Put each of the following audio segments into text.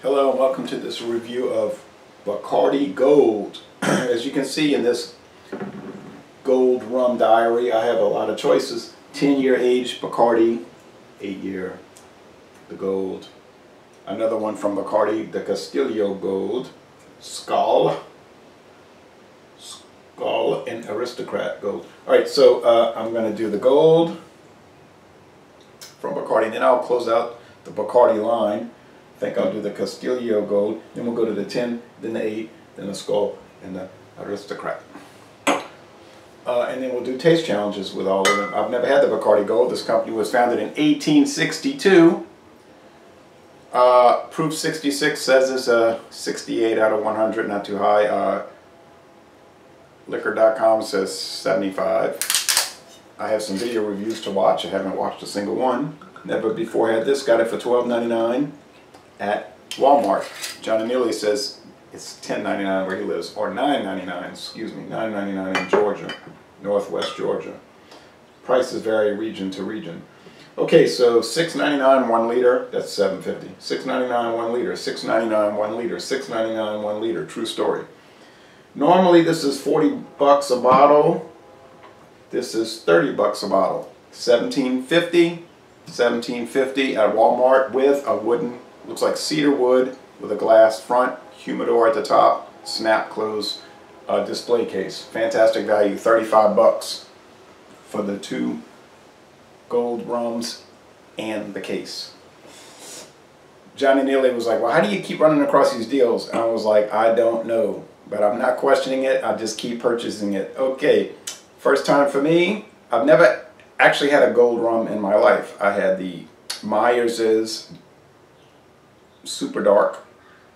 Hello and welcome to this review of Bacardi Gold. As you can see in this gold rum diary, I have a lot of choices. 10-year aged Bacardi, 8-year, the gold. Another one from Bacardi, the Castillo Gold, Skull, and Aristocrat Gold. Alright, so I'm going to do the gold from Bacardi, then I'll close out the Bacardi line. I think I'll do the Castillo Gold, then we'll go to the 10, then the 8, then the Skull, and the Aristocrat. And then we'll do taste challenges with all of them. I've never had the Bacardi Gold. This company was founded in 1862. Proof 66 says it's a 68 out of 100, not too high. Liquor.com says 75. I have some video reviews to watch. I haven't watched a single one. Never before had this. Got it for $12.99 at Walmart. Johnny Neely says it's $10.99 where he lives, or $9.99, excuse me, $9.99 in Georgia, Northwest Georgia. Prices vary region to region. Okay, so $6.99 1 liter, that's $7.50. $6.99 1 liter, $6.99 1 liter, $6.99 1 liter, true story. Normally this is 40 bucks a bottle. This is 30 bucks a bottle. $17.50 at Walmart with a wooden, looks like cedar wood with a glass front, humidor at the top, snap close display case. Fantastic value, 35 bucks for the 2 gold rums and the case. Johnny Neely was like, well, how do you keep running across these deals? And I was like, I don't know, but I'm not questioning it. I just keep purchasing it. Okay, first time for me. I've never actually had a gold rum in my life. I had the Myers's Super Dark,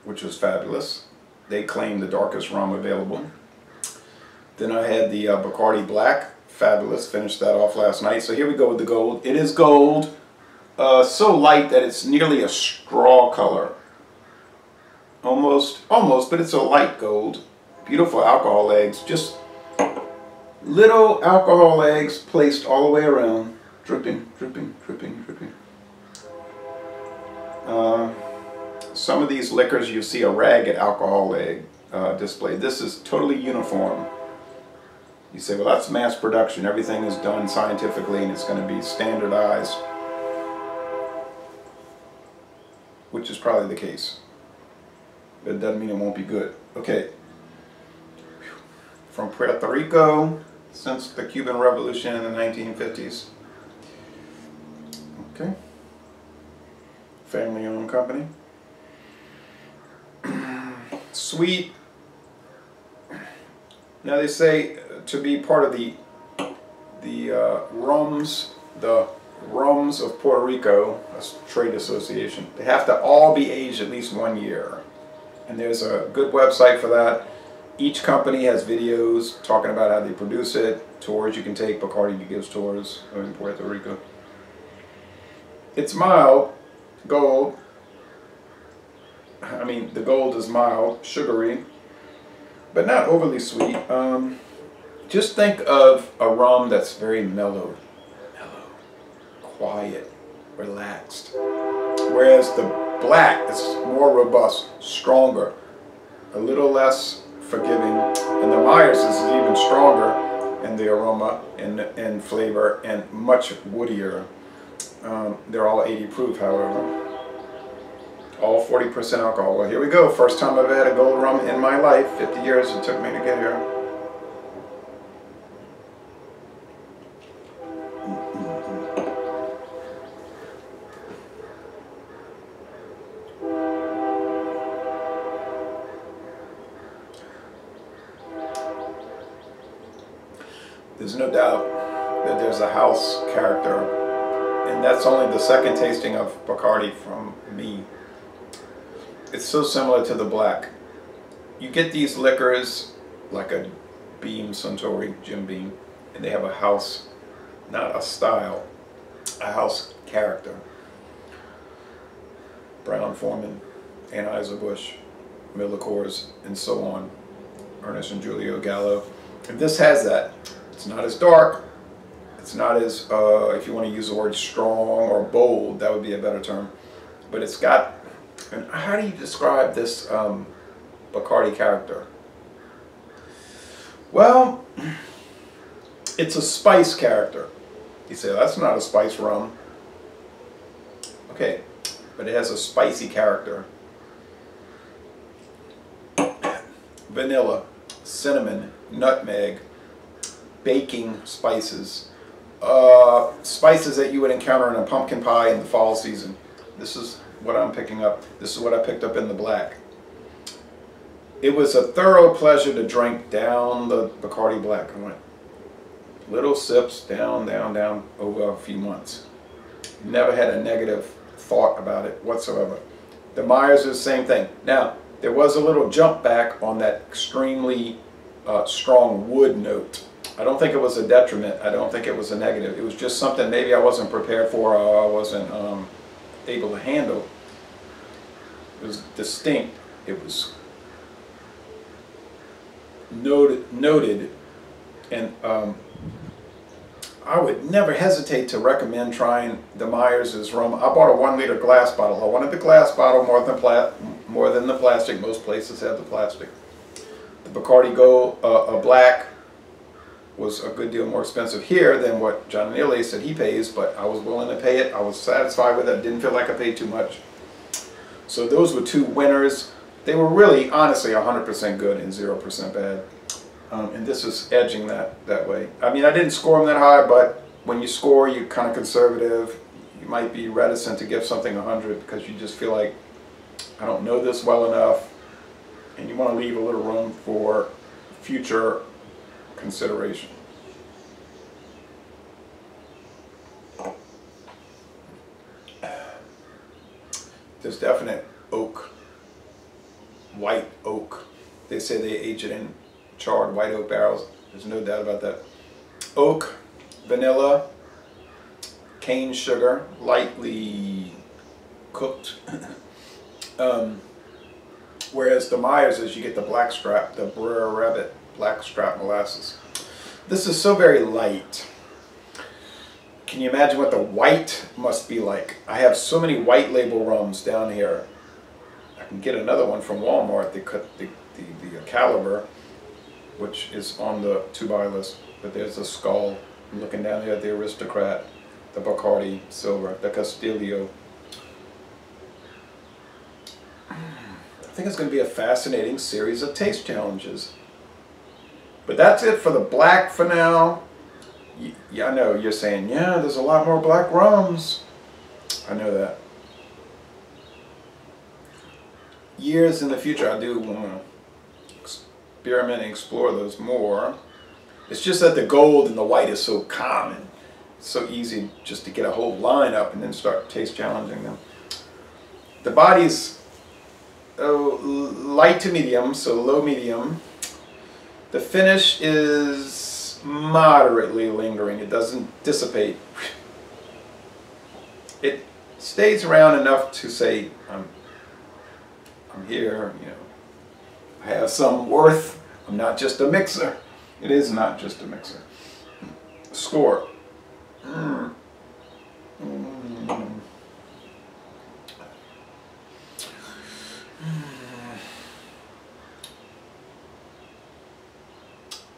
which was fabulous. They claimed the darkest rum available. Then I had the Bacardi Black, fabulous. Finished that off last night. So here we go with the gold. It is gold, so light that it's nearly a straw color. Almost, but it's a light gold. Beautiful alcohol legs, just little alcohol legs placed all the way around, dripping, dripping, dripping, dripping. Some of these liquors you see a ragged alcohol leg display. This is totally uniform. You say, well, that's mass production. Everything is done scientifically and it's going to be standardized, which is probably the case. But it doesn't mean it won't be good. Okay. From Puerto Rico, since the Cuban Revolution in the 1950s. Okay. Family-owned company. Sweet. Now they say to be part of the rums of Puerto Rico, a trade association, they have to all be aged at least 1 year. And there's a good website for that. Each company has videos talking about how they produce it, tours you can take. Bacardi gives tours in Puerto Rico. It's mild, gold. I mean, the gold is mild, sugary, but not overly sweet. Just think of a rum that's very mellow, quiet, relaxed. Whereas the black is more robust, stronger, a little less forgiving, and the Myers is even stronger in the aroma and flavor and much woodier. They're all 80 proof, however. All 40% alcohol. Well, here we go. First time I've had a gold rum in my life. 50 years it took me to get here. There's no doubt that there's a house character, and that's only the second tasting of Bacardi from me. It's so similar to the black. You get these liquors like a Beam Suntory, Jim Beam, and they have a house, not a style, a house character. Brown Forman, Anheuser-Busch, Miller Coors, and so on. Ernest and Julio Gallo. And this has that. It's not as dark. It's not as, if you want to use the word strong or bold, that would be a better term. But it's got And how do you describe this Bacardi character? Well, it's a spice character. You say, that's not a spice rum. Okay, but it has a spicy character. Vanilla, cinnamon, nutmeg, baking spices. Spices that you would encounter in a pumpkin pie in the fall season. This is what I'm picking up. This is what I picked up in the black. It was a thorough pleasure to drink down the Bacardi Black. I went little sips, down, down, down, over a few months. Never had a negative thought about it whatsoever. The Myers is the same thing. Now, there was a little jump back on that extremely strong wood note. I don't think it was a detriment. I don't think it was a negative. It was just something maybe I wasn't prepared for or I wasn't able to handle. It was distinct. It was noted, and I would never hesitate to recommend trying the Myers' rum. I bought a 1 liter glass bottle. I wanted the glass bottle more than the plastic. Most places have the plastic. The Bacardi Gold Black was a good deal more expensive here than what John Neely said he pays, but I was willing to pay it. I was satisfied with it. Didn't feel like I paid too much. So those were two winners. They were really, honestly, 100% good and 0% bad. And this is edging that way. I mean, I didn't score them that high, but when you score, you're kind of conservative. You might be reticent to give something 100 because you just feel like, I don't know this well enough, and you want to leave a little room for future consideration. There's definite oak, white oak. They say they age it in charred white oak barrels. There's no doubt about that. Oak, vanilla, cane sugar, lightly cooked. Whereas the Myers is you get the blackstrap, the Brer Rabbit blackstrap molasses. This is so very light. Can you imagine what the white must be like? I have so many white label rums down here. I can get another one from Walmart. They cut the caliber, which is on the to-buy list. But there's a skull. I'm looking down here at the Aristocrat, the Bacardi Silver, the Castillo. I think it's going to be a fascinating series of taste challenges. But that's it for the black for now. Yeah, I know you're saying, yeah, there's a lot more black rums. I know that. Years in the future, I do want to experiment and explore those more. It's just that the gold and the white is so common. It's so easy just to get a whole line up and then start taste challenging them. The body's light to medium, so low medium. The finish is moderately lingering. It doesn't dissipate. It stays around enough to say, I'm here, you know, I have some worth. I'm not just a mixer. It is not just a mixer. Score.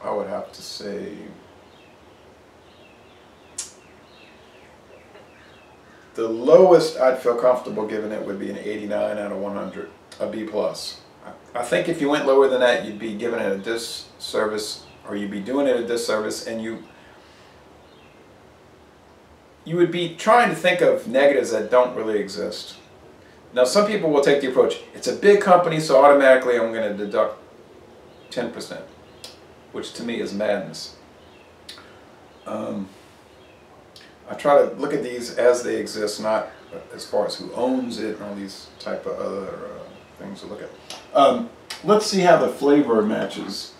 I would have to say the lowest I'd feel comfortable giving it would be an 89 out of 100, a B+. I think if you went lower than that, you'd be giving it a disservice, or you'd be doing it a disservice, and you would be trying to think of negatives that don't really exist. Now, some people will take the approach, it's a big company, so automatically I'm going to deduct 10%. Which to me is madness. I try to look at these as they exist, not as far as who owns it and all these type of other things to look at. Let's see how the flavor matches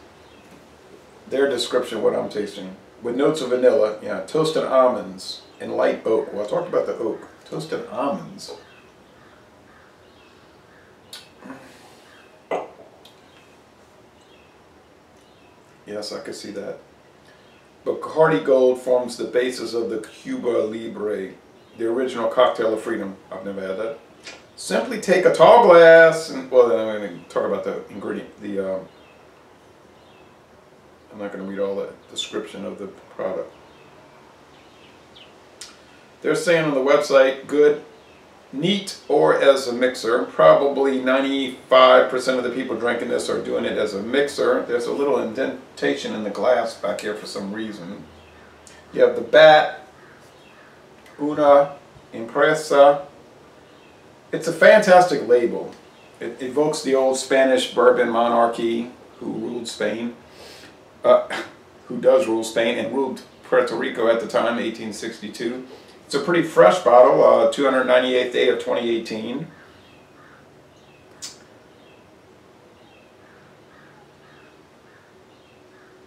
their description of what I'm tasting. With notes of vanilla, yeah, toasted almonds and light oak. Well, I talked about the oak. Toasted almonds. Yes, I could see that. Bacardi Gold forms the basis of the Cuba Libre, the original cocktail of freedom. I've never had that. Simply take a tall glass, and well, then I'm going to talk about the ingredient. I'm not going to read all the description of the product. They're saying on the website, good, neat, or as a mixer. Probably 95% of the people drinking this are doing it as a mixer. There's a little indentation in the glass back here for some reason. You have the bat, una impresa. It's a fantastic label. It evokes the old Spanish Bourbon monarchy who ruled Spain, who does rule Spain and ruled Puerto Rico at the time, 1862. It's a pretty fresh bottle, 298th day of 2018.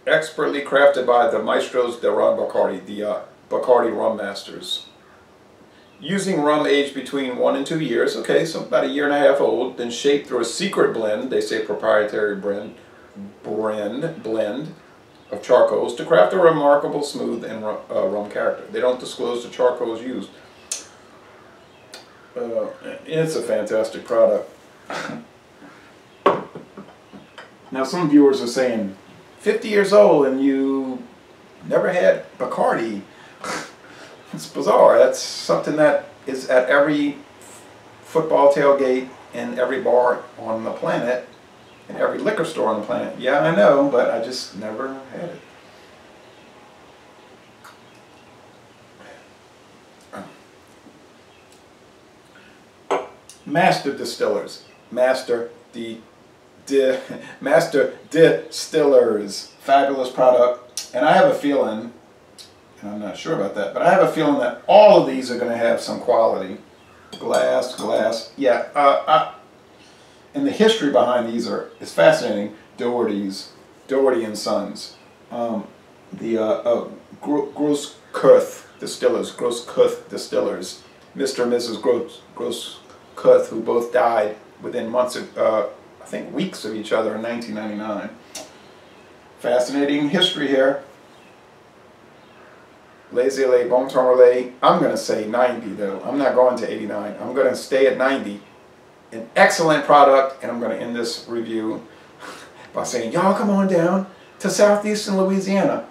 Expertly crafted by the Maestros de Ron Bacardí, the Bacardi rum masters. Using rum aged between 1 and 2 years, okay, so about a year and a half old, then shaped through a secret blend, they say proprietary blend of charcoals to craft a remarkable smooth and rum character. They don't disclose the charcoals used. It's a fantastic product. Now some viewers are saying, 50 years old and you never had Bacardi. It's bizarre. That's something that is at every football tailgate and every bar on the planet and every liquor store on the planet. Yeah, I know, but I just never had it. Master Distillers. Master Distillers. Fabulous product. And I have a feeling, and I'm not sure about that, but I have a feeling that all of these are going to have some quality. Glass. Yeah, and the history behind these is fascinating. Doherty and Sons. Grosskuth Distillers. Mr. and Mrs. Grosskuth, who both died within months of, I think weeks of each other in 1999. Fascinating history here. Laissez-les, bon temps relais. I'm going to say 90 though. I'm not going to 89. I'm going to stay at 90. An excellent product, and I'm going to end this review by saying, y'all come on down to southeastern Louisiana.